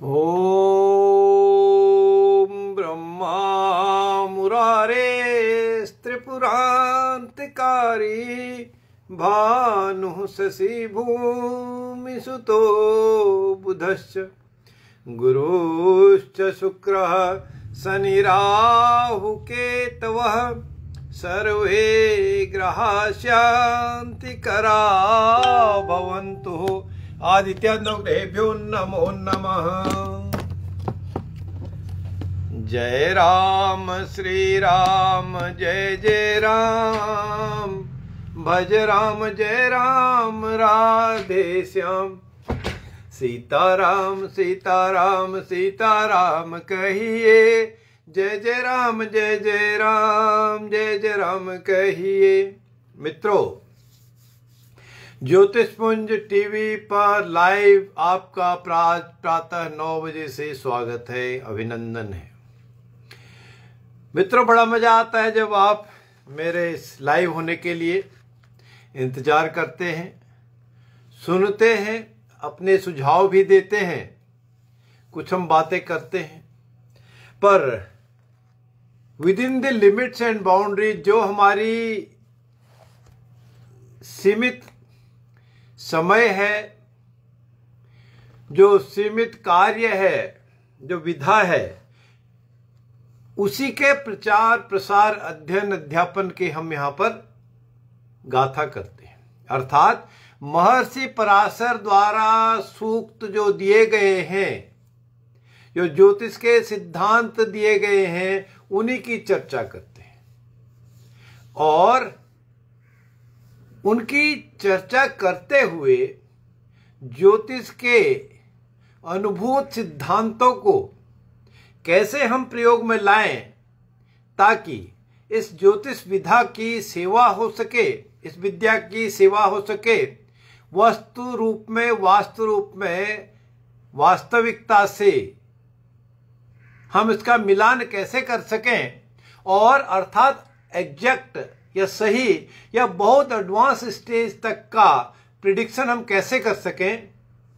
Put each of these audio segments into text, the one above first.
ओम ब्रह्मा मुरारे त्रिपुरांतकारी भानु शशि भूमि सुतो बुधश्च गुरुश्च शुक्रः शनि राहु केतवः सर्वे ग्रहा शांतिकरा भवन्तु। आदित्याग्नेभ्यो नमो नमः। जय राम श्री राम जय जय राम, भज राम जय राम राधे श्याम। सीताराम सीताराम सीताराम कहिए, जय जय राम जय जय राम जय जय राम कहिए। मित्रों, ज्योतिषपुंज टीवी पर लाइव आपका प्रातः 9 बजे से स्वागत है, अभिनंदन है। मित्रों, बड़ा मजा आता है जब आप मेरे इस लाइव होने के लिए इंतजार करते हैं, सुनते हैं, अपने सुझाव भी देते हैं, कुछ हम बातें करते हैं, पर with in the limits and boundaries, जो हमारी सीमित समय है, जो सीमित कार्य है, जो विधा है, उसी के प्रचार प्रसार अध्ययन अध्यापन के हम यहाँ पर गाथा करते हैं। अर्थात महर्षि पराशर द्वारा सूक्त जो दिए गए हैं, जो ज्योतिष के सिद्धांत दिए गए हैं, उन्हीं की चर्चा करते हैं और उनकी चर्चा करते हुए ज्योतिष के अनुभूत सिद्धांतों को कैसे हम प्रयोग में लाएं ताकि इस ज्योतिष विधा की सेवा हो सके, इस विद्या की सेवा हो सके, वस्तु रूप में, वास्तु रूप में, वास्तविकता से हम इसका मिलान कैसे कर सकें और अर्थात एग्जैक्ट या सही या बहुत एडवांस स्टेज तक का प्रिडिक्शन हम कैसे कर सकें,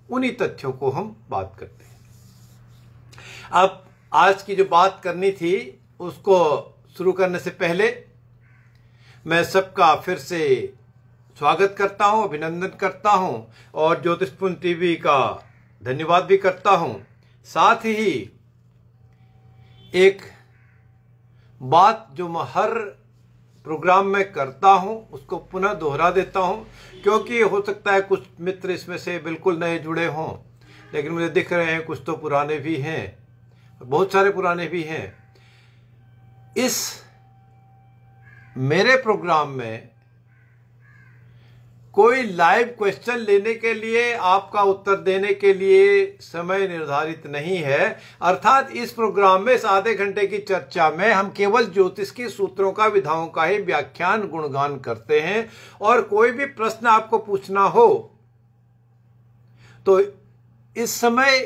उन्हीं तथ्यों को हम बात करते हैं। अब आज की जो बात करनी थी उसको शुरू करने से पहले मैं सबका फिर से स्वागत करता हूं, अभिनंदन करता हूं और ज्योतिषपुंज टीवी का धन्यवाद भी करता हूं। साथ ही एक बात जो मैं हर प्रोग्राम में करता हूं उसको पुनः दोहरा देता हूं, क्योंकि हो सकता है कुछ मित्र इसमें से बिल्कुल नए जुड़े हों, लेकिन मुझे दिख रहे हैं कुछ तो पुराने भी हैं, बहुत सारे पुराने भी हैं। इस मेरे प्रोग्राम में कोई लाइव क्वेश्चन लेने के लिए, आपका उत्तर देने के लिए समय निर्धारित नहीं है। अर्थात इस प्रोग्राम में इस आधे घंटे की चर्चा में हम केवल ज्योतिष के सूत्रों का, विधाओं का ही व्याख्यान गुणगान करते हैं और कोई भी प्रश्न आपको पूछना हो तो इस समय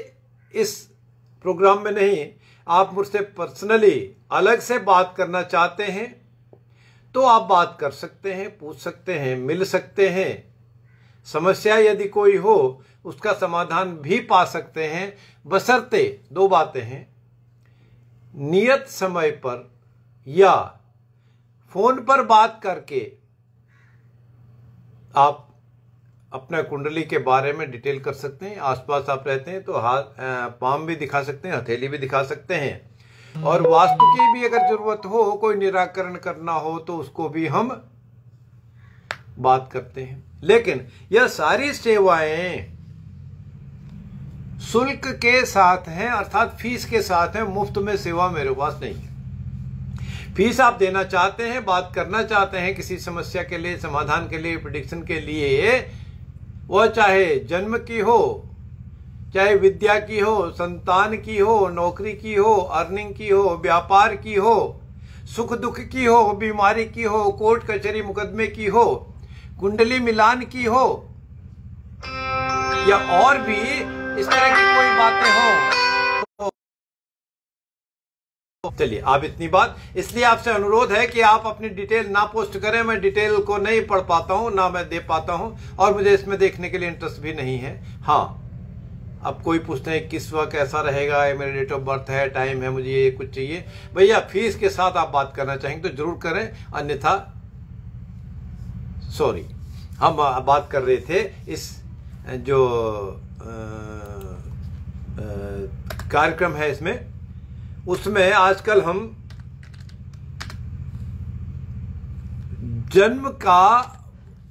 इस प्रोग्राम में नहीं, आप मुझसे पर्सनली अलग से बात करना चाहते हैं तो आप बात कर सकते हैं, पूछ सकते हैं, मिल सकते हैं। समस्या यदि कोई हो उसका समाधान भी पा सकते हैं, बशर्ते दो बातें हैं, नियत समय पर या फोन पर बात करके आप अपना कुंडली के बारे में डिटेल कर सकते हैं। आसपास आप रहते हैं तो हाथ पाम भी दिखा सकते हैं, हथेली भी दिखा सकते हैं, और वास्तु की भी अगर जरूरत हो, कोई निराकरण करना हो तो उसको भी हम बात करते हैं। लेकिन यह सारी सेवाएं शुल्क के साथ हैं, अर्थात फीस के साथ हैं। मुफ्त में सेवा मेरे पास नहीं है। फीस आप देना चाहते हैं, बात करना चाहते हैं किसी समस्या के लिए, समाधान के लिए, प्रेडिक्शन के लिए, वह चाहे जन्म की हो, चाहे विद्या की हो, संतान की हो, नौकरी की हो, अर्निंग की हो, व्यापार की हो, सुख दुख की हो, बीमारी की हो, कोर्ट कचहरी मुकदमे की हो, कुंडली मिलान की हो, या और भी इस तरह की कोई बातें हो। चलिए, आप इतनी बात, इसलिए आपसे अनुरोध है कि आप अपनी डिटेल ना पोस्ट करें। मैं डिटेल को नहीं पढ़ पाता हूं, ना मैं दे पाता हूं, और मुझे इसमें देखने के लिए इंटरेस्ट भी नहीं है। हाँ, अब कोई पूछते हैं किस वक्त कैसा रहेगा, मेरा डेट ऑफ बर्थ है, टाइम है, मुझे ये कुछ चाहिए, भैया फीस के साथ आप बात करना चाहेंगे तो जरूर करें, अन्यथा सॉरी। हम बात कर रहे थे इस जो कार्यक्रम है इसमें, उसमें आजकल हम जन्म का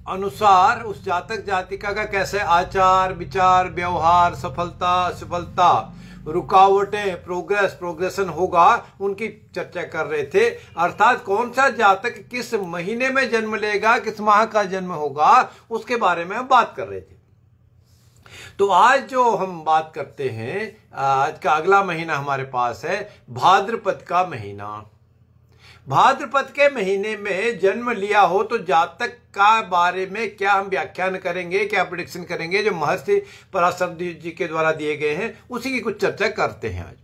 अनुसार उस जातक जातिका का कैसे आचार विचार व्यवहार, सफलता असफलता, रुकावटें, प्रोग्रेशन होगा, उनकी चर्चा कर रहे थे। अर्थात कौन सा जातक किस महीने में जन्म लेगा, किस माह का जन्म होगा, उसके बारे में हम बात कर रहे थे। तो आज जो हम बात करते हैं, आज का अगला महीना हमारे पास है भाद्रपद का महीना। भाद्रपद के महीने में जन्म लिया हो तो जातक का बारे में क्या हम व्याख्यान करेंगे, क्या प्रेडिक्शन करेंगे, जो महर्षि पराशर जी के द्वारा दिए गए हैं, उसी की कुछ चर्चा करते हैं आज।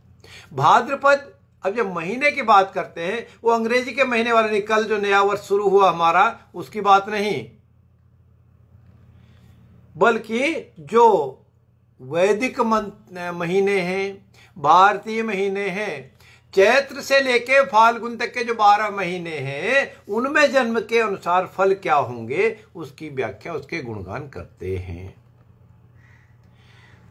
भाद्रपद, अब जब महीने की बात करते हैं, वो अंग्रेजी के महीने वाले नहीं, कल जो नया वर्ष शुरू हुआ हमारा उसकी बात नहीं, बल्कि जो वैदिक महीने हैं, भारतीय महीने हैं, चैत्र से लेके फाल्गुन तक के जो 12 महीने हैं, उनमें जन्म के अनुसार फल क्या होंगे, उसकी व्याख्या, उसके गुणगान करते हैं।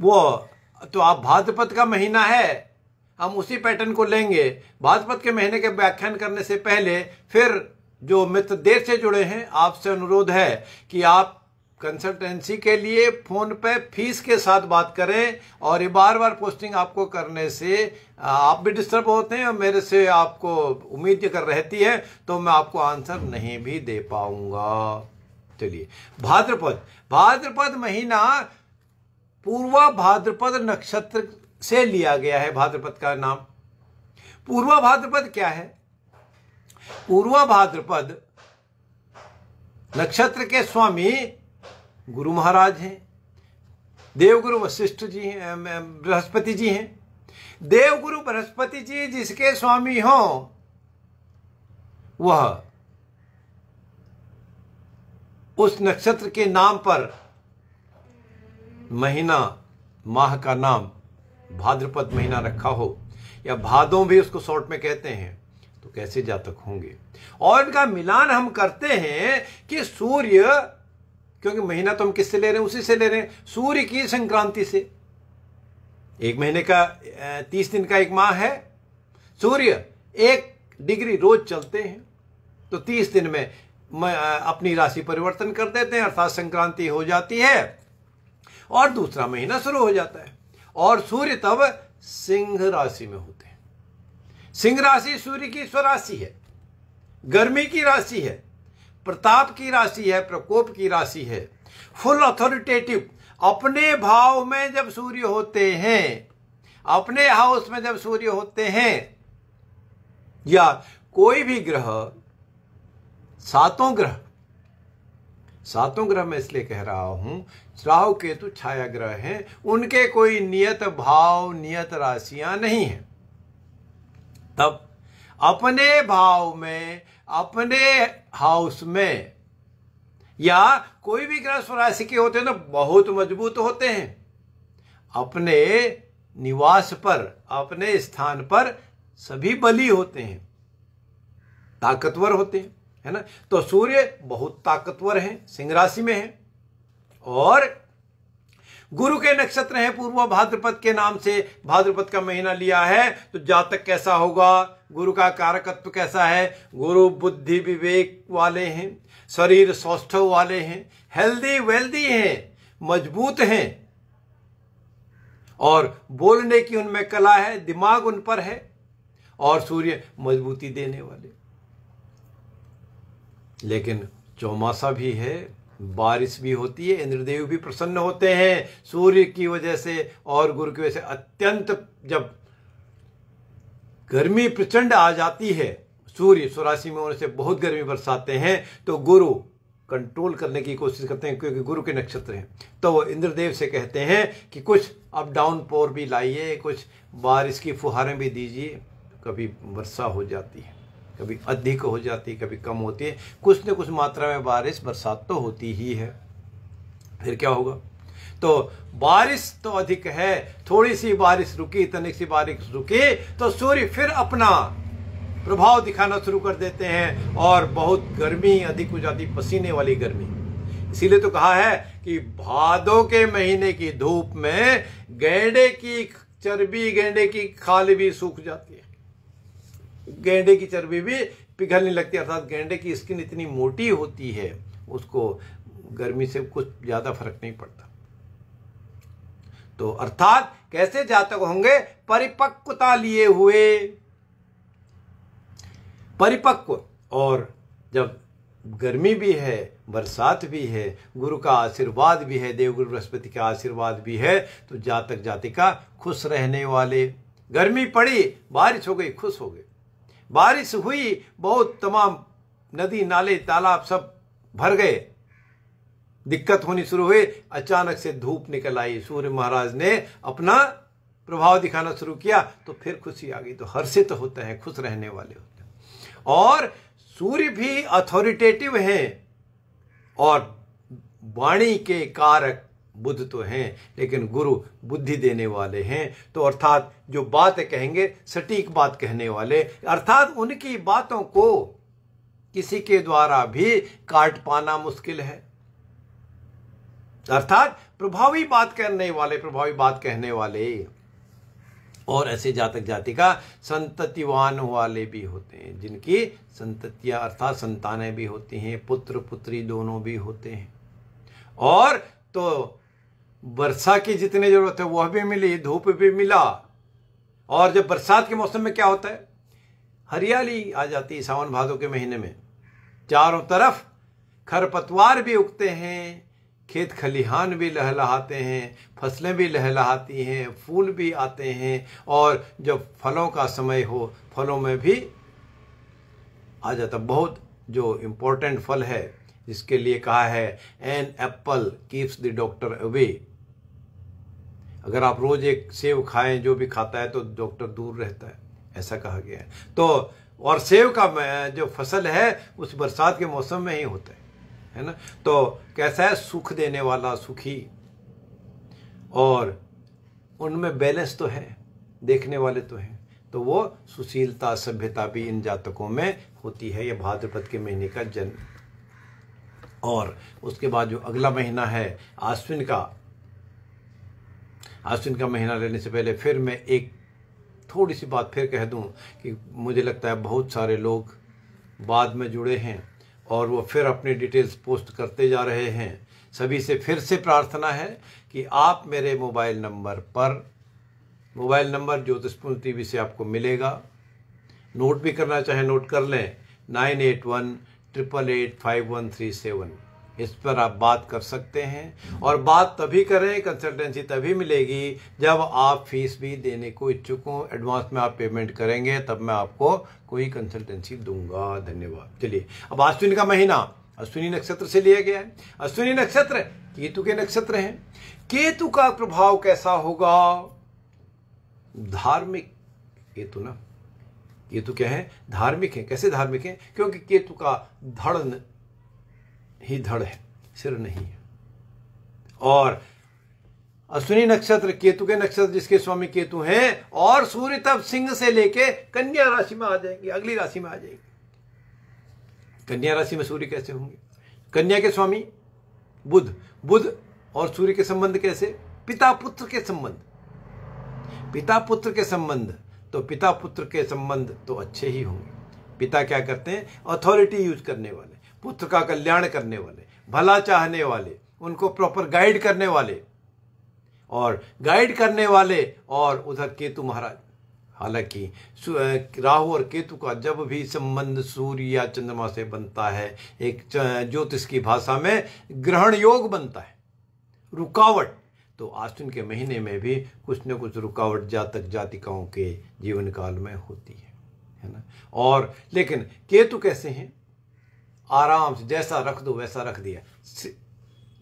वो तो आप भाद्रपद का महीना है, हम उसी पैटर्न को लेंगे। भाद्रपद के महीने के व्याख्यान करने से पहले फिर जो मित्र देर से जुड़े हैं, आपसे अनुरोध है कि आप कंसल्टेंसी के लिए फोन पे फीस के साथ बात करें, और ये बार बार पोस्टिंग आपको करने से आप भी डिस्टर्ब होते हैं और मेरे से आपको उम्मीद कर रहती है, तो मैं आपको आंसर नहीं भी दे पाऊंगा। चलिए, भाद्रपद महीना पूर्वा भाद्रपद नक्षत्र से लिया गया है। भाद्रपद का नाम, पूर्वा भाद्रपद क्या है? पूर्वा भाद्रपद नक्षत्र के स्वामी गुरु महाराज हैं, देवगुरु वशिष्ठ जी हैं, बृहस्पति जी हैं। देवगुरु बृहस्पति जी जिसके स्वामी हो, वह उस नक्षत्र के नाम पर महीना, माह का नाम भाद्रपद महीना रखा हो, या भादों भी उसको शॉर्ट में कहते हैं, तो कैसे जातक होंगे। और इनका मिलान हम करते हैं कि सूर्य, क्योंकि महीना तो हम किससे ले रहे हैं, उसी से ले रहे हैं, सूर्य की संक्रांति से। एक महीने का 30 दिन का एक माह है, सूर्य 1 डिग्री रोज चलते हैं, तो 30 दिन में अपनी राशि परिवर्तन कर देते हैं, अर्थात संक्रांति हो जाती है और दूसरा महीना शुरू हो जाता है, और सूर्य तब सिंह राशि में होते हैं। सिंह राशि सूर्य की स्वराशि है, गर्मी की राशि है, प्रताप की राशि है, प्रकोप की राशि है, फुल अथॉरिटेटिव। अपने भाव में जब सूर्य होते हैं, अपने हाउस में जब सूर्य होते हैं, या कोई भी ग्रह, सातों ग्रह मैं इसलिए कह रहा हूं, राहु केतु छाया ग्रह हैं, उनके कोई नियत भाव, नियत राशियां नहीं है। तब अपने भाव में, अपने हाउस में, या कोई भी ग्रह स्वराशि के होते हैं तो बहुत मजबूत होते हैं। अपने निवास पर, अपने स्थान पर सभी बली होते हैं, ताकतवर होते हैं, है ना। तो सूर्य बहुत ताकतवर हैं, सिंह राशि में है, और गुरु के नक्षत्र हैं, पूर्व भाद्रपद के नाम से भाद्रपद का महीना लिया है। तो जातक कैसा होगा, गुरु का कारकत्व कैसा है? गुरु बुद्धि विवेक वाले हैं, शरीर सौष्ठव वाले हैं, हेल्दी वेल्दी हैं, मजबूत हैं, और बोलने की उनमें कला है, दिमाग उन पर है, और सूर्य मजबूती देने वाले। लेकिन चौमासा भी है, बारिश भी होती है, इंद्रदेव भी प्रसन्न होते हैं सूर्य की वजह से, और गुरु की वजह से अत्यंत जब गर्मी प्रचंड आ जाती है, सूर्य स्वराशि में होने से बहुत गर्मी बरसाते हैं, तो गुरु कंट्रोल करने की कोशिश करते हैं, क्योंकि गुरु के नक्षत्र हैं। तो वो इंद्रदेव से कहते हैं कि कुछ अप डाउन पोर भी लाइए, कुछ बारिश की फुहारें भी दीजिए। कभी वर्षा हो जाती है, कभी अधिक हो जाती है, कभी कम होती है, कुछ न कुछ मात्रा में बारिश बरसात तो होती ही है। फिर क्या होगा? तो बारिश तो अधिक है, थोड़ी सी बारिश रुकी, तनिक सी बारिश रुकी तो सूर्य फिर अपना प्रभाव दिखाना शुरू कर देते हैं और बहुत गर्मी अधिक हो जाती, पसीने वाली गर्मी। इसीलिए तो कहा है कि भादों के महीने की धूप में गैंडे की चर्बी, गैंडे की खाल भी सूख जाती है, गैंडे की चर्बी भी पिघलने लगती है। अर्थात गैंडे की स्किन इतनी मोटी होती है, उसको गर्मी से कुछ ज्यादा फर्क नहीं पड़ता। तो अर्थात कैसे जातक होंगे? परिपक्वता लिए हुए, परिपक्व। और जब गर्मी भी है, बरसात भी है, गुरु का आशीर्वाद भी है, देवगुरु बृहस्पति का आशीर्वाद भी है, तो जातक जातिका खुश रहने वाले। गर्मी पड़ी, बारिश हो गई, खुश हो गए। बारिश हुई, बहुत तमाम नदी नाले तालाब सब भर गए, दिक्कत होनी शुरू हुई। अचानक से धूप निकल आई, सूर्य महाराज ने अपना प्रभाव दिखाना शुरू किया, तो फिर खुशी आ गई। तो हर्षित होते हैं, खुश रहने वाले होते हैं। और सूर्य भी अथॉरिटेटिव हैं और वाणी के कारक बुध तो हैं, लेकिन गुरु बुद्धि देने वाले हैं। तो अर्थात जो बातें कहेंगे सटीक बात कहने वाले, अर्थात उनकी बातों को किसी के द्वारा भी काट पाना मुश्किल है। अर्थात प्रभावी बात करने वाले, प्रभावी बात कहने वाले। और ऐसे जातक जातिका संततिवान वाले भी होते हैं, जिनकी संततियां अर्थात संतानें भी होती हैं, पुत्र पुत्री दोनों भी होते हैं। और तो वर्षा की जितनी जरूरत है वह भी मिली, धूप भी मिला। और जब बरसात के मौसम में क्या होता है? हरियाली आ जाती है। सावन भादों के महीने में चारों तरफ खरपतवार भी उगते हैं, खेत खलिहान भी लहलहाते हैं, फसलें भी लहलहाती हैं, फूल भी आते हैं। और जब फलों का समय हो, फलों में भी आ जाता। बहुत जो इम्पोर्टेंट फल है जिसके लिए कहा है an apple keeps the doctor away. अगर आप रोज एक सेव खाएं, जो भी खाता है तो डॉक्टर दूर रहता है, ऐसा कहा गया है। तो और सेव का जो फसल है उस बरसात के मौसम में ही होता है ना। तो कैसा है? सुख देने वाला, सुखी। और उनमें बैलेंस तो है, देखने वाले तो हैं। तो वो सुशीलता, सभ्यता भी इन जातकों में होती है। ये भाद्रपद के महीने का जन्म। और उसके बाद जो अगला महीना है आश्विन का, आश्विन का महीना लेने से पहले फिर मैं एक थोड़ी सी बात फिर कह दूं कि मुझे लगता है बहुत सारे लोग बाद में जुड़े हैं और वो फिर अपनी डिटेल्स पोस्ट करते जा रहे हैं। सभी से फिर से प्रार्थना है कि आप मेरे मोबाइल नंबर पर, मोबाइल नंबर ज्योतिषपूर्ण टीवी से आपको मिलेगा, नोट भी करना चाहे नोट कर लें, 9818885137। इस पर आप बात कर सकते हैं। और बात तभी करें, कंसल्टेंसी तभी मिलेगी जब आप फीस भी देने को इच्छुक हों। एडवांस में आप पेमेंट करेंगे तब मैं आपको कोई कंसल्टेंसी दूंगा। धन्यवाद। चलिए, अब अश्विनी का महीना अश्विनी नक्षत्र से लिया गया है। अश्विनी नक्षत्र केतु के नक्षत्र हैं। केतु का प्रभाव कैसा होगा? धार्मिक केतु ना, केतु क्या है? धार्मिक है। कैसे धार्मिक है? क्योंकि केतु का धड़ ही धड़ है, सिर नहीं है। और अश्विनी नक्षत्र केतु के नक्षत्र जिसके स्वामी केतु हैं। और सूर्य तब सिंह से लेके कन्या राशि में आ जाएंगे, अगली राशि में आ जाएंगे। कन्या राशि में सूर्य कैसे होंगे? कन्या के स्वामी बुध। बुध और सूर्य के संबंध कैसे? पिता पुत्र के संबंध, पिता पुत्र के संबंध। तो पिता पुत्र के संबंध तो अच्छे ही होंगे। पिता क्या करते हैं? अथॉरिटी यूज करने वाले, पुत्र का कल्याण करने वाले, भला चाहने वाले, उनको प्रॉपर गाइड करने वाले। और गाइड करने वाले। और उधर केतु महाराज, हालांकि राहु और केतु का जब भी संबंध सूर्य या चंद्रमा से बनता है, एक ज्योतिष की भाषा में ग्रहण योग बनता है, रुकावट। तो आश्विन के महीने में भी कुछ न कुछ रुकावट जातक जातिकाओं के जीवन काल में होती है ना। और लेकिन केतु कैसे हैं? आराम से जैसा रख दो वैसा रख दिया।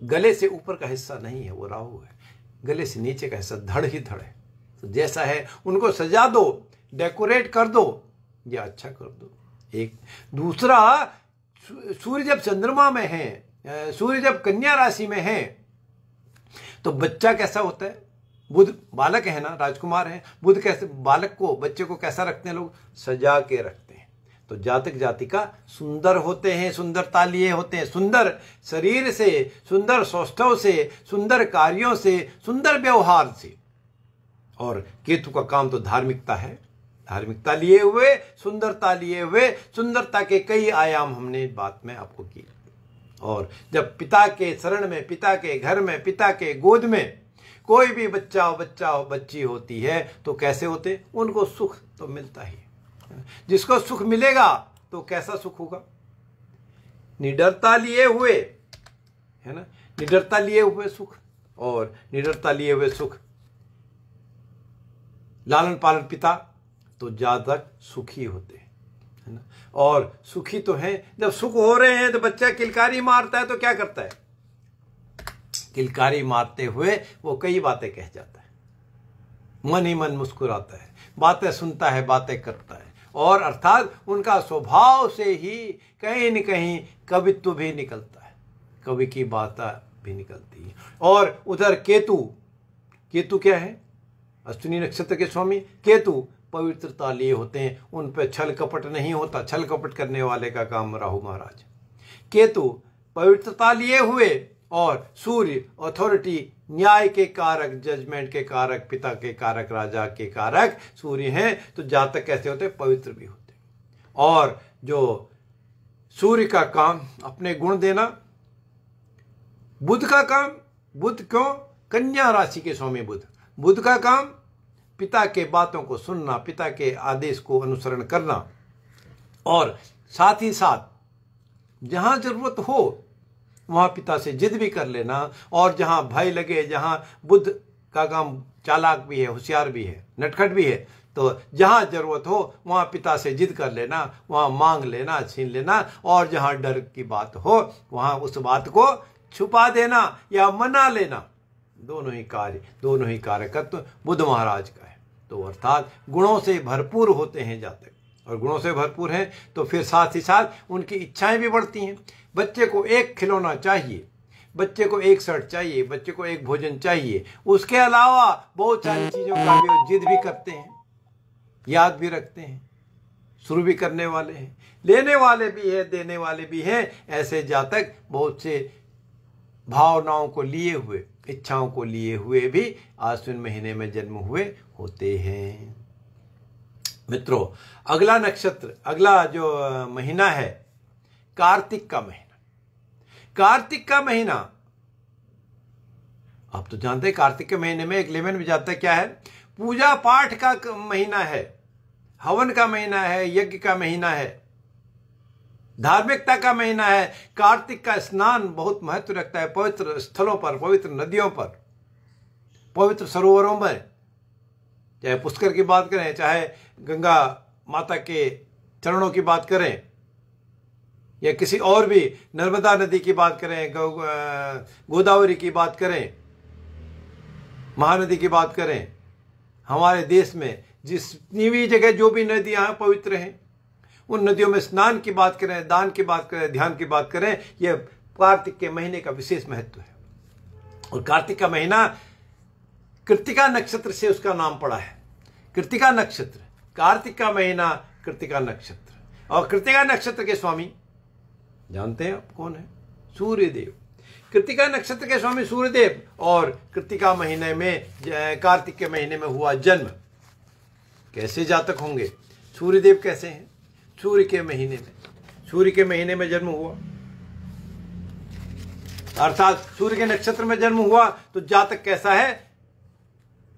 गले से ऊपर का हिस्सा नहीं है वो राहु है, गले से नीचे का हिस्सा धड़ ही धड़ है। तो जैसा है उनको सजा दो, डेकोरेट कर दो या अच्छा कर दो। एक दूसरा, सूर्य जब चंद्रमा में है, सूर्य जब कन्या राशि में है तो बच्चा कैसा होता है? बुध बालक है ना, राजकुमार है। बुध कैसे बालक को, बच्चे को कैसा रखते हैं लोग? सजा के रखते हैं। तो जातक जातिका सुंदर होते हैं, सुंदरता लिए होते हैं, सुंदर शरीर से, सुंदर सौष्ठव से, सुंदर कार्यों से, सुंदर व्यवहार से। और केतु का काम तो धार्मिकता है, धार्मिकता लिए हुए, सुंदरता लिए हुए, सुंदरता के कई आयाम हमने इस बात में आपको की। और जब पिता के शरण में, पिता के घर में, पिता के गोद में कोई भी बच्चा हो बच्ची होती है तो कैसे होते? उनको सुख तो मिलता ही। जिसको सुख मिलेगा तो कैसा सुख होगा? निडरता लिए हुए, है ना, निडरता लिए हुए सुख। और निडरता लिए हुए सुख, लालन पालन पिता तो जातक सुखी होते हैं, है ना। और सुखी तो है, जब सुख हो रहे हैं तो बच्चा किलकारी मारता है तो क्या करता है? किलकारी मारते हुए वो कई बातें कह जाता है, मन ही मन मुस्कुराता है, बातें सुनता है, बातें करता है। और अर्थात उनका स्वभाव से ही कहीं न कहीं कवित्व भी निकलता है, कवि की बात भी निकलती है। और उधर केतु, केतु क्या है? अश्विनी नक्षत्र के स्वामी केतु पवित्रता लिए होते हैं, उन पे छल कपट नहीं होता। छल कपट करने वाले का काम राहु महाराज। केतु पवित्रता लिए हुए, और सूर्य अथॉरिटी, न्याय के कारक, जजमेंट के कारक, पिता के कारक, राजा के कारक सूर्य हैं। तो जातक कैसे होते? पवित्र भी होते। और जो सूर्य का काम अपने गुण देना, बुध का काम, बुध क्यों? कन्या राशि के स्वामी बुध। बुध का काम पिता के बातों को सुनना, पिता के आदेश को अनुसरण करना, और साथ ही साथ जहां जरूरत हो वहां पिता से जिद भी कर लेना। और जहां भय लगे, जहां बुध का काम चालाक भी है, होशियार भी है, नटखट भी है, तो जहां जरूरत हो वहां पिता से जिद कर लेना, वहां मांग लेना, छीन लेना। और जहां डर की बात हो वहां उस बात को छुपा देना या मना लेना। दोनों ही कार्यकत्व बुध महाराज का है। तो अर्थात गुणों से भरपूर होते हैं जातक, और गुणों से भरपूर हैं तो फिर साथ ही साथ उनकी इच्छाएं भी बढ़ती हैं। बच्चे को एक खिलौना चाहिए, बच्चे को एक शर्ट चाहिए, बच्चे को एक भोजन चाहिए, उसके अलावा बहुत सारी चीजों का भी जिद भी करते हैं, याद भी रखते हैं, शुरू भी करने वाले हैं, लेने वाले भी हैं, देने वाले भी हैं। ऐसे जातक बहुत से भावनाओं को लिए हुए, इच्छाओं को लिए हुए भी आश्विन महीने में जन्म हुए होते हैं। मित्रों, अगला नक्षत्र, अगला जो महीना है कार्तिक का महीना। कार्तिक का महीना आप तो जानते हैं, कार्तिक के महीने में एक लेमन भी जाता है। क्या है? पूजा पाठ का महीना है, हवन का महीना है, यज्ञ का महीना है, धार्मिकता का महीना है। कार्तिक का स्नान बहुत महत्व रखता है। पवित्र स्थलों पर, पवित्र नदियों पर, पवित्र सरोवरों में, चाहे पुष्कर की बात करें, चाहे गंगा माता के चरणों की बात करें, या किसी और भी नर्मदा नदी की बात करें, गोदावरी की बात करें, महानदी की बात करें, हमारे देश में जितनी भी जगह जो भी नदियां पवित्र हैं उन नदियों में स्नान की बात करें, दान की बात करें, ध्यान की बात करें, यह कार्तिक के महीने का विशेष महत्व है। और कार्तिक का महीना कृत्तिका नक्षत्र से उसका नाम पड़ा है। कृत्तिका नक्षत्र, कार्तिक का महीना, कृत्तिका नक्षत्र। और कृत्तिका नक्षत्र के स्वामी जानते हैं आप कौन है? सूर्यदेव। कृत्तिका नक्षत्र के स्वामी सूर्यदेव। और कृत्तिका महीने में, कार्तिक के महीने में हुआ जन्म। कैसे जातक होंगे? सूर्यदेव कैसे हैं? सूर्य के महीने में जन्म हुआ, अर्थात सूर्य के नक्षत्र में जन्म हुआ तो जातक कैसा है?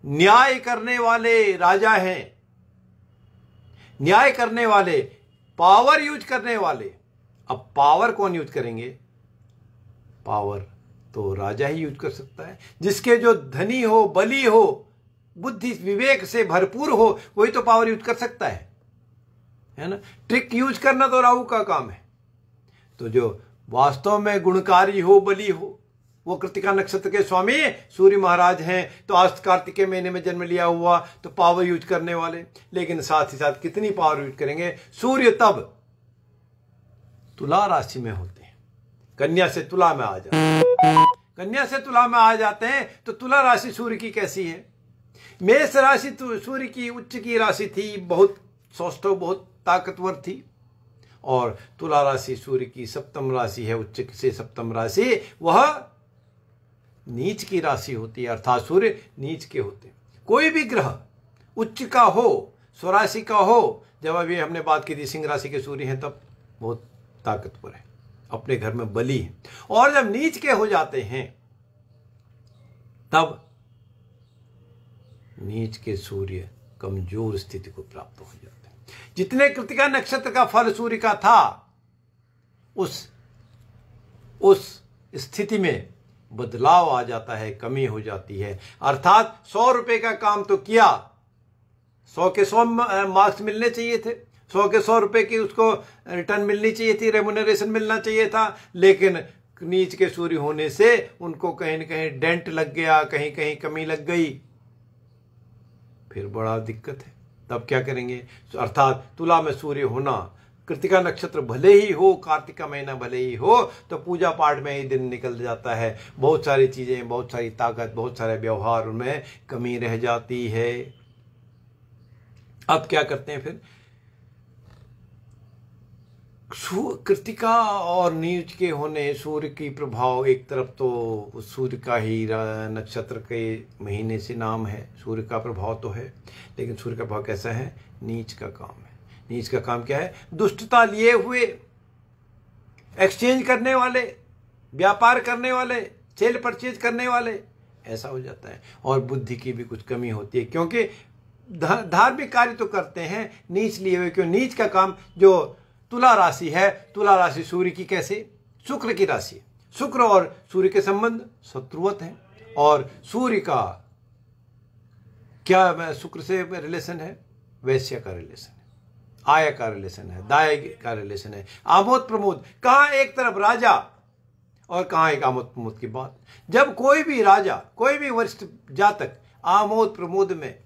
न्याय करने वाले राजा हैं, न्याय करने वाले, पावर यूज करने वाले। अब पावर कौन यूज करेंगे? पावर तो राजा ही यूज कर सकता है। जिसके जो धनी हो, बली हो, बुद्धि विवेक से भरपूर हो, वही तो पावर यूज कर सकता है ना। ट्रिक यूज करना तो राहु का काम है। तो जो वास्तव में गुणकारी हो, बली हो, वो कृत्तिका नक्षत्र के स्वामी सूर्य महाराज हैं। तो आज कार्तिक के महीने में जन्म लिया हुआ तो पावर यूज करने वाले। लेकिन साथ ही साथ कितनी पावर यूज करेंगे? सूर्य तब तुला राशि में होते हैं, कन्या से तुला में आ जाते हैं। कन्या से तुला में आ जाते हैं तो तुला राशि सूर्य की कैसी है? मेष राशि सूर्य की उच्च की राशि थी, बहुत सौष्ठव, बहुत ताकतवर थी। और तुला राशि सूर्य की सप्तम राशि है, उच्च से सप्तम राशि, वह नीच की राशि होती है, अर्थात सूर्य नीच के होते हैं। कोई भी ग्रह उच्च का हो, स्वराशि का हो, जब अभी हमने बात की थी सिंह राशि के सूर्य हैं, तब बहुत ताकतवर है, अपने घर में बली है। और जब नीच के हो जाते हैं तब नीच के सूर्य कमजोर स्थिति को प्राप्त हो जाते हैं। जितने कृतिका नक्षत्र का फल सूर्य का था, उस स्थिति में बदलाव आ जाता है, कमी हो जाती है। अर्थात 100 रुपए का काम तो किया, 100 के 100 मार्क्स मिलने चाहिए थे, 100 के 100 रुपए की उसको रिटर्न मिलनी चाहिए थी, रेमुनरेशन मिलना चाहिए था, लेकिन नीच के सूर्य होने से उनको कहीं न कहीं डेंट लग गया, कहीं कहीं कमी लग गई, फिर बड़ा दिक्कत है। तब क्या करेंगे? अर्थात तुला में सूर्य होना, कृतिका नक्षत्र भले ही हो, कार्तिक का महीना भले ही हो, तो पूजा पाठ में ही दिन निकल जाता है, बहुत सारी चीजें, बहुत सारी ताकत, बहुत सारे व्यवहार में कमी रह जाती है। अब क्या करते हैं फिर? कृतिका और नीच के होने सूर्य की प्रभाव, एक तरफ तो सूर्य का ही नक्षत्र के महीने से नाम है, सूर्य का प्रभाव तो है, लेकिन सूर्य का प्रभाव कैसा है? नीच का काम है। नीच का काम क्या है? दुष्टता लिए हुए, एक्सचेंज करने वाले, व्यापार करने वाले, सेल परचेज करने वाले, ऐसा हो जाता है। और बुद्धि की भी कुछ कमी होती है, क्योंकि धार्मिक कार्य तो करते हैं नीच लिए हुए। क्यों? नीच का काम जो तुला राशि है, तुला राशि सूर्य की कैसे? शुक्र की राशि है। शुक्र और सूर्य के संबंध शत्रुवत हैं, और सूर्य का क्या शुक्र से रिलेशन है? वैश्य का रिलेशन है, आय का रिलेशन है, दाय का रिलेशन है, आमोद प्रमोद। कहाँ एक तरफ राजा और कहाँ एक आमोद प्रमोद की बात। जब कोई भी राजा, कोई भी वरिष्ठ जातक आमोद प्रमोद में,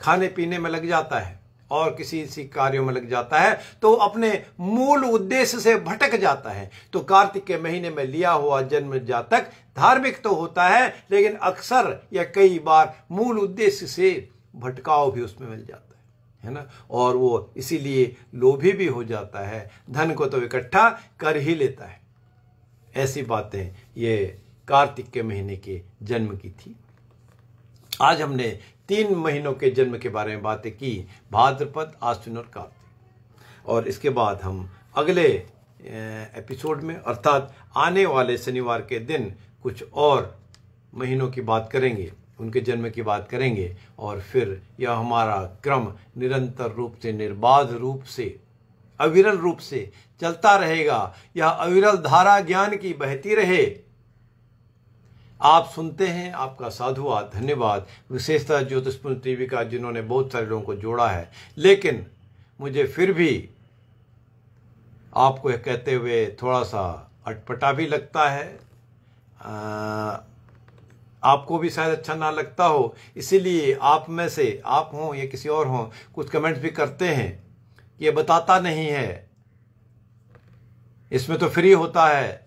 खाने पीने में लग जाता है और किसी कार्यों में लग जाता है, तो अपने मूल उद्देश्य से भटक जाता है। तो कार्तिक के महीने में लिया हुआ जन्म जातक धार्मिक तो होता है, लेकिन अक्सर या कई बार मूल उद्देश्य से भटकाव भी उसमें मिल जाता है ना। और वो इसीलिए लोभी भी हो जाता है, धन को तो इकट्ठा कर ही लेता है। ऐसी बातें ये कार्तिक के महीने के जन्म की थी। आज हमने 3 महीनों के जन्म के बारे में बातें की, भाद्रपद, आश्विन और कार्तिक। और इसके बाद हम अगले एपिसोड में, अर्थात आने वाले शनिवार के दिन, कुछ और महीनों की बात करेंगे, उनके जन्म की बात करेंगे। और फिर यह हमारा क्रम निरंतर रूप से, निर्बाध रूप से, अविरल रूप से चलता रहेगा। यह अविरल धारा ज्ञान की बहती रहे। आप सुनते हैं, आपका साधुवाद, धन्यवाद। विशेषतः ज्योतिषपुंज टीवी का, जिन्होंने बहुत सारे लोगों को जोड़ा है। लेकिन मुझे फिर भी आपको कहते हुए थोड़ा सा अटपटा भी लगता है, आपको भी शायद अच्छा ना लगता हो, इसीलिए आप में से, आप हों या किसी और हों, कुछ कमेंट्स भी करते हैं कि ये बताता नहीं है, इसमें तो फ्री होता है।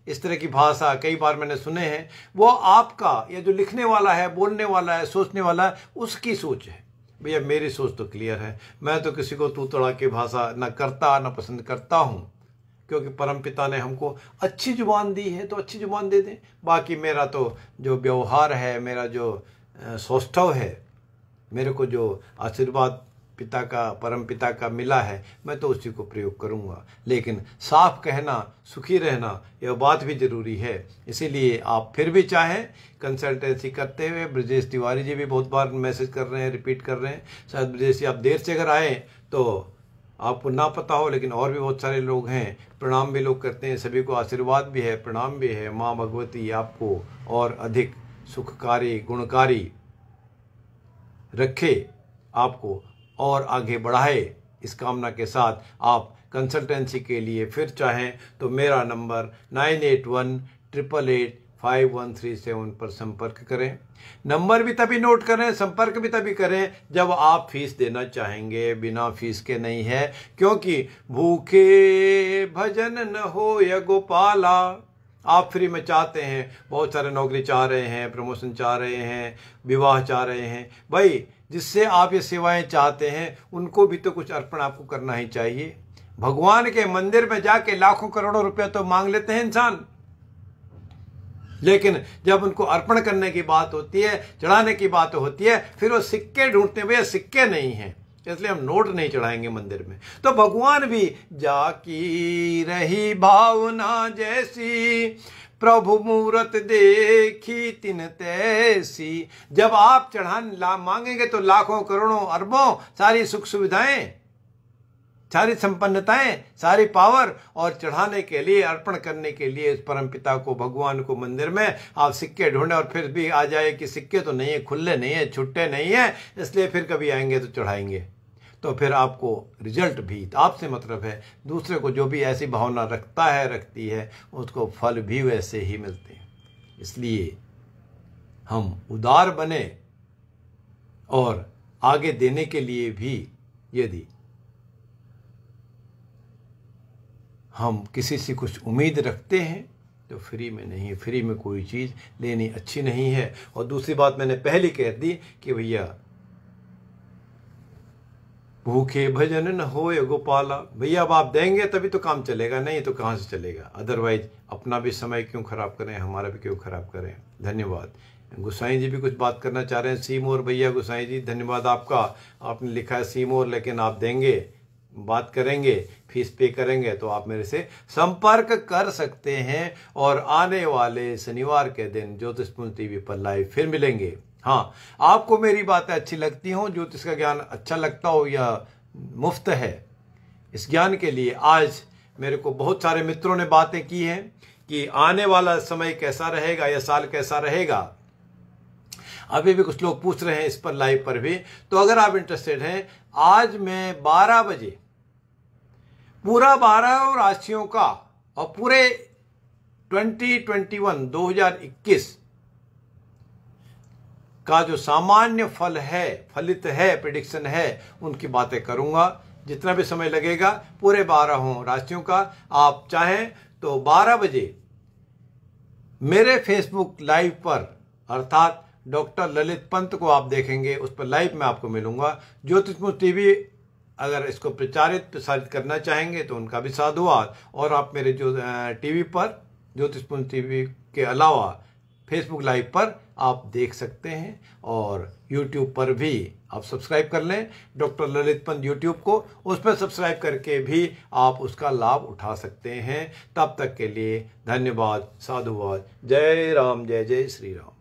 इस तरह की भाषा कई बार मैंने सुने हैं। वो आपका, या जो लिखने वाला है, बोलने वाला है, सोचने वाला है, उसकी सोच है। भैया मेरी सोच तो क्लियर है। मैं तो किसी को तू तड़ा के भाषा न करता, न पसंद करता हूँ, क्योंकि परमपिता ने हमको अच्छी जुबान दी है तो अच्छी जुबान दे दें। बाकी मेरा तो जो व्यवहार है, मेरा जो सौष्ठव है, मेरे को जो आशीर्वाद पिता का, परम पिता का मिला है, मैं तो उसी को प्रयोग करूंगा। लेकिन साफ कहना, सुखी रहना, यह बात भी जरूरी है। इसीलिए आप फिर भी चाहें कंसल्टेंसी करते हुए, ब्रजेश तिवारी जी भी बहुत बार मैसेज कर रहे हैं, रिपीट कर रहे हैं। शायद ब्रजेश जी आप देर से अगर आए तो आपको ना पता हो, लेकिन और भी बहुत सारे लोग हैं, प्रणाम भी लोग करते हैं। सभी को आशीर्वाद भी है, प्रणाम भी है। माँ भगवती आपको और अधिक सुखकारी, गुणकारी रखे, आपको और आगे बढ़ाए, इस कामना के साथ आप कंसल्टेंसी के लिए फिर चाहें तो मेरा नंबर 9818885137 पर संपर्क करें। नंबर भी तभी नोट करें, संपर्क भी तभी करें जब आप फीस देना चाहेंगे। बिना फीस के नहीं है, क्योंकि भूखे भजन न हो या गोपाला, आप फ्री में चाहते हैं, बहुत सारे नौकरी चाह रहे हैं, प्रमोशन चाह रहे हैं, विवाह चाह रहे हैं, भाई जिससे आप ये सेवाएं चाहते हैं उनको भी तो कुछ अर्पण आपको करना ही चाहिए। भगवान के मंदिर में जाके लाखों करोड़ों रुपए तो मांग लेते हैं इंसान, लेकिन जब उनको अर्पण करने की बात होती है, चढ़ाने की बात होती है, फिर वो सिक्के ढूंढते हैं। भैया सिक्के नहीं हैं, इसलिए हम नोट नहीं चढ़ाएंगे मंदिर में। तो भगवान भी जाकी रही भावना जैसी, प्रभु मूरत देखी तिन तैसी। जब आप चढ़ान मांगेंगे तो लाखों करोड़ों अरबों सारी सुख सुविधाएं, सारी संपन्नताएं, सारी पावर, और चढ़ाने के लिए, अर्पण करने के लिए इस परमपिता को, भगवान को मंदिर में आप सिक्के ढूंढे और फिर भी आ जाए कि सिक्के तो नहीं है, खुले नहीं है, छुट्टे नहीं है, इसलिए फिर कभी आएंगे तो चढ़ाएंगे। तो फिर आपको रिजल्ट भी आपसे मतलब है, दूसरे को जो भी ऐसी भावना रखता है, रखती है, उसको फल भी वैसे ही मिलते हैं। इसलिए हम उदार बने और आगे देने के लिए भी यदि हम किसी से कुछ उम्मीद रखते हैं तो फ्री में नहीं, फ्री में कोई चीज़ लेनी अच्छी नहीं है। और दूसरी बात मैंने पहले कह दी कि भैया भूखे भजन न होए गोपाला। भैया अब आप देंगे तभी तो काम चलेगा, नहीं तो कहाँ से चलेगा। अदरवाइज अपना भी समय क्यों खराब करें, हमारा भी क्यों खराब करें। धन्यवाद। गुसाई जी भी कुछ बात करना चाह रहे हैं। सीमोर भैया, गुसाई जी धन्यवाद आपका, आपने लिखा है सीमोर, लेकिन आप देंगे, बात करेंगे, फीस पे करेंगे तो आप मेरे से संपर्क कर सकते हैं। और आने वाले शनिवार के दिन ज्योतिषपुंज टीवी पर लाइव फिर मिलेंगे। हाँ, आपको मेरी बातें अच्छी लगती हों, ज्योतिष का ज्ञान अच्छा लगता हो या मुफ्त है, इस ज्ञान के लिए आज मेरे को बहुत सारे मित्रों ने बातें की हैं कि आने वाला समय कैसा रहेगा या साल कैसा रहेगा। अभी भी कुछ लोग पूछ रहे हैं इस पर लाइव पर भी। तो अगर आप इंटरेस्टेड हैं, आज मैं 12 बजे पूरा 12 राशियों का और पूरे 2021 का जो सामान्य फल है, फलित है, प्रेडिक्शन है, उनकी बातें करूंगा। जितना भी समय लगेगा पूरे 12 राशियों का। आप चाहें तो 12 बजे मेरे फेसबुक लाइव पर, अर्थात डॉक्टर ललित पंत को आप देखेंगे, उस पर लाइव में आपको मिलूंगा। ज्योतिषपुंज टीवी अगर इसको प्रसारित करना चाहेंगे तो उनका भी साधुवाद। और आप मेरे जो टीवी पर, ज्योतिषपुंज टीवी के अलावा फेसबुक लाइव पर आप देख सकते हैं, और यूट्यूब पर भी आप सब्सक्राइब कर लें डॉक्टर ललित पंत यूट्यूब को, उस पर सब्सक्राइब करके भी आप उसका लाभ उठा सकते हैं। तब तक के लिए धन्यवाद, साधुवाद। जय राम, जय जय श्री राम।